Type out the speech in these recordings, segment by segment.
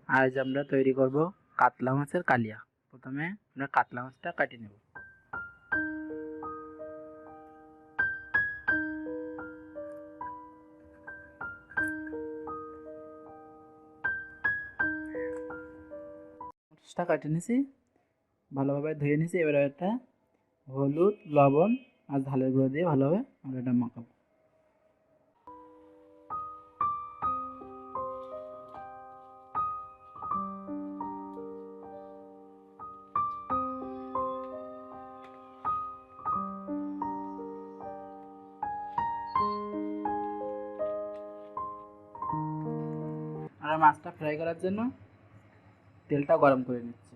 আজ আমরা তৈরি করব কাতলা মাছের কালিয়া। প্রথমে আমরা কাতলা মাছটা কাটিয়ে নেব। মাছটা কাটিয়ে নিয়েছি, ভালোভাবে ধুয়ে নিয়েছি। এবার এটা হলুদ, লবণ আর ঝালের গুঁড়ো দিয়ে ভালোভাবে আমরা এটা মাখাবো। আমরা মাছটা ফ্রাই করার জন্য তেলটা গরম করে নিচ্ছি।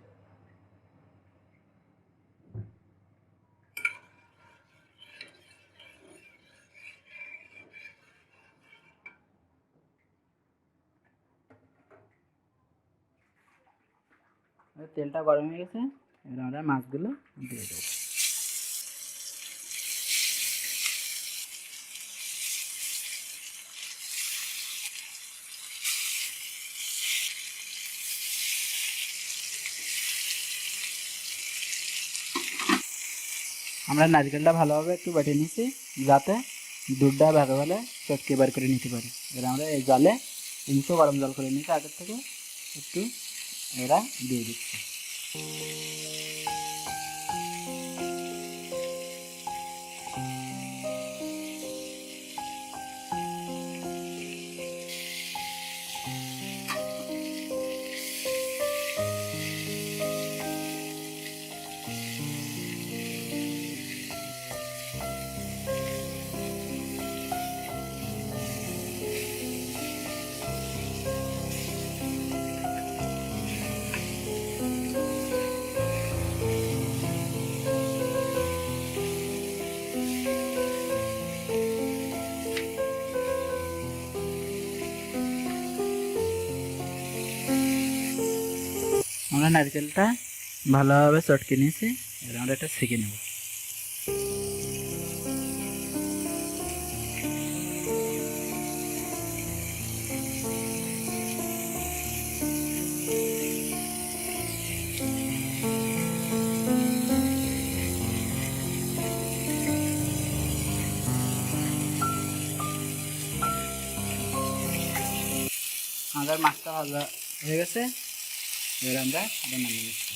তেলটা গরম হয়ে গেছে, এবার আমরা মাছগুলো দিয়ে দেবো। আমরা নারকেলটা ভালোভাবে একটু বেটে নিয়েছি, যাতে দুধটা ভালো ভালো চটকে বার করে নিতে পারি। এবার আমরা এই জলে তিনশো গরম জল করে নিয়েছি আগের থেকে, একটু এরা দিয়ে দিচ্ছি। আমরা নারকেলটা ভালোভাবে চটকে নিয়েছি, এবার আমরা এটা ছেঁকে নেব। আমাদের মাছটা ভাজা হয়ে গেছে, এবার আমরা এটা নামিয়ে নিচ্ছি।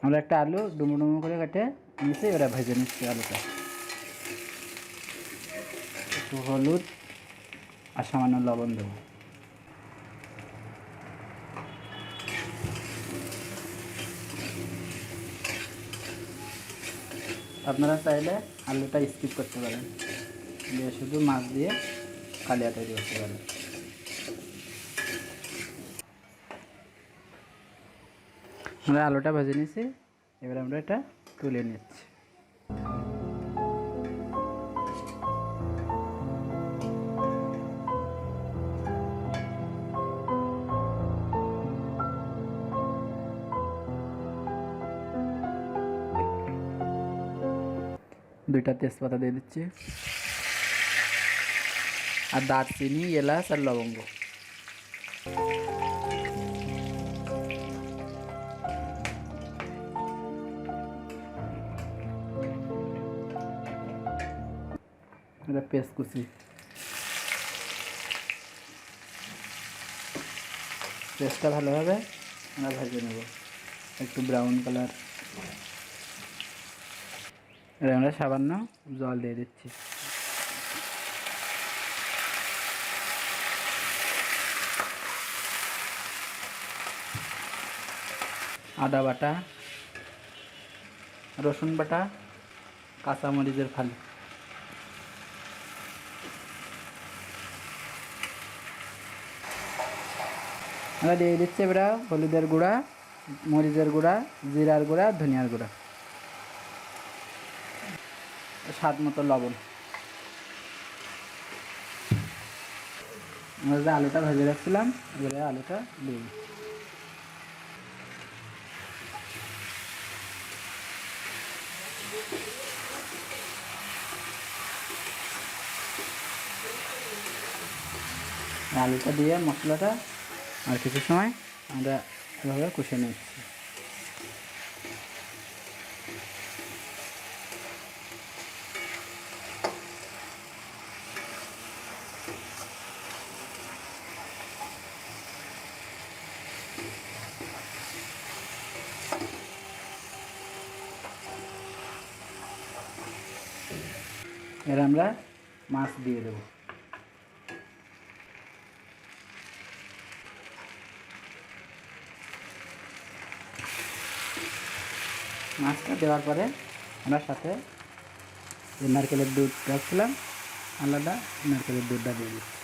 আমরা একটা আলু ডুমো ডুমো করে কেটে নিচ্ছি, এবার ভেজে নিচ্ছি আলুটা। একটু হলুদ আর সামান্য লবণ দেবো। আপনারা চাইলে আলুটা স্কিপ করতে পারেন, দিয়ে শুধু মাছ দিয়ে কালিয়া তৈরি করতে পারেন। আমরা আলুটা ভেজে নিয়েছি, এবার আমরা এটা তুলে নিচ্ছি। দুইটা তেজপাতা দিয়ে দিচ্ছি, আর দারচিনি, এলাচ আর লবঙ্গ। এটা পেস্ট কুচি, পেস্টটা ভালোভাবে আমরা ভেজে নেব একটু ব্রাউন কালার। এবার আমরা সামান্য জল দিয়ে দিচ্ছি। আদা বাটা, রসুন বাটা, কাঁচামরিচের ফালি। আমরা দিয়ে দিচ্ছি এবার হলুদের গুঁড়া, মরিচের গুঁড়া, জিরার গুঁড়া, ধনিয়ার গুঁড়া, স্বাদ মতো লবণ। আমরা যে আলুটা ভেজে রাখছিলাম, এবারে আলুটা দিয়ে দিচ্ছি। আলুটা দিয়ে মশলাটা আর কিছু সময় আমরা এভাবে কষে নিচ্ছি। এর আমরা মাছ দিয়ে দেবো। মাছটা দেওয়ার পরে আমরা সাথে যে নারকেলের দুধ রাখছিলাম আলাদা, নারকেলের দুধটা দিয়ে দিচ্ছি।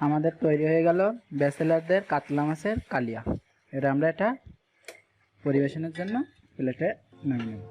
আমাদের তৈরি হয়ে গেল ব্যাচেলারদের কাতলা মাছের কালিয়া। আমরা এটা পরিবেশনের জন্য প্লেটে নামিয়ে নেব।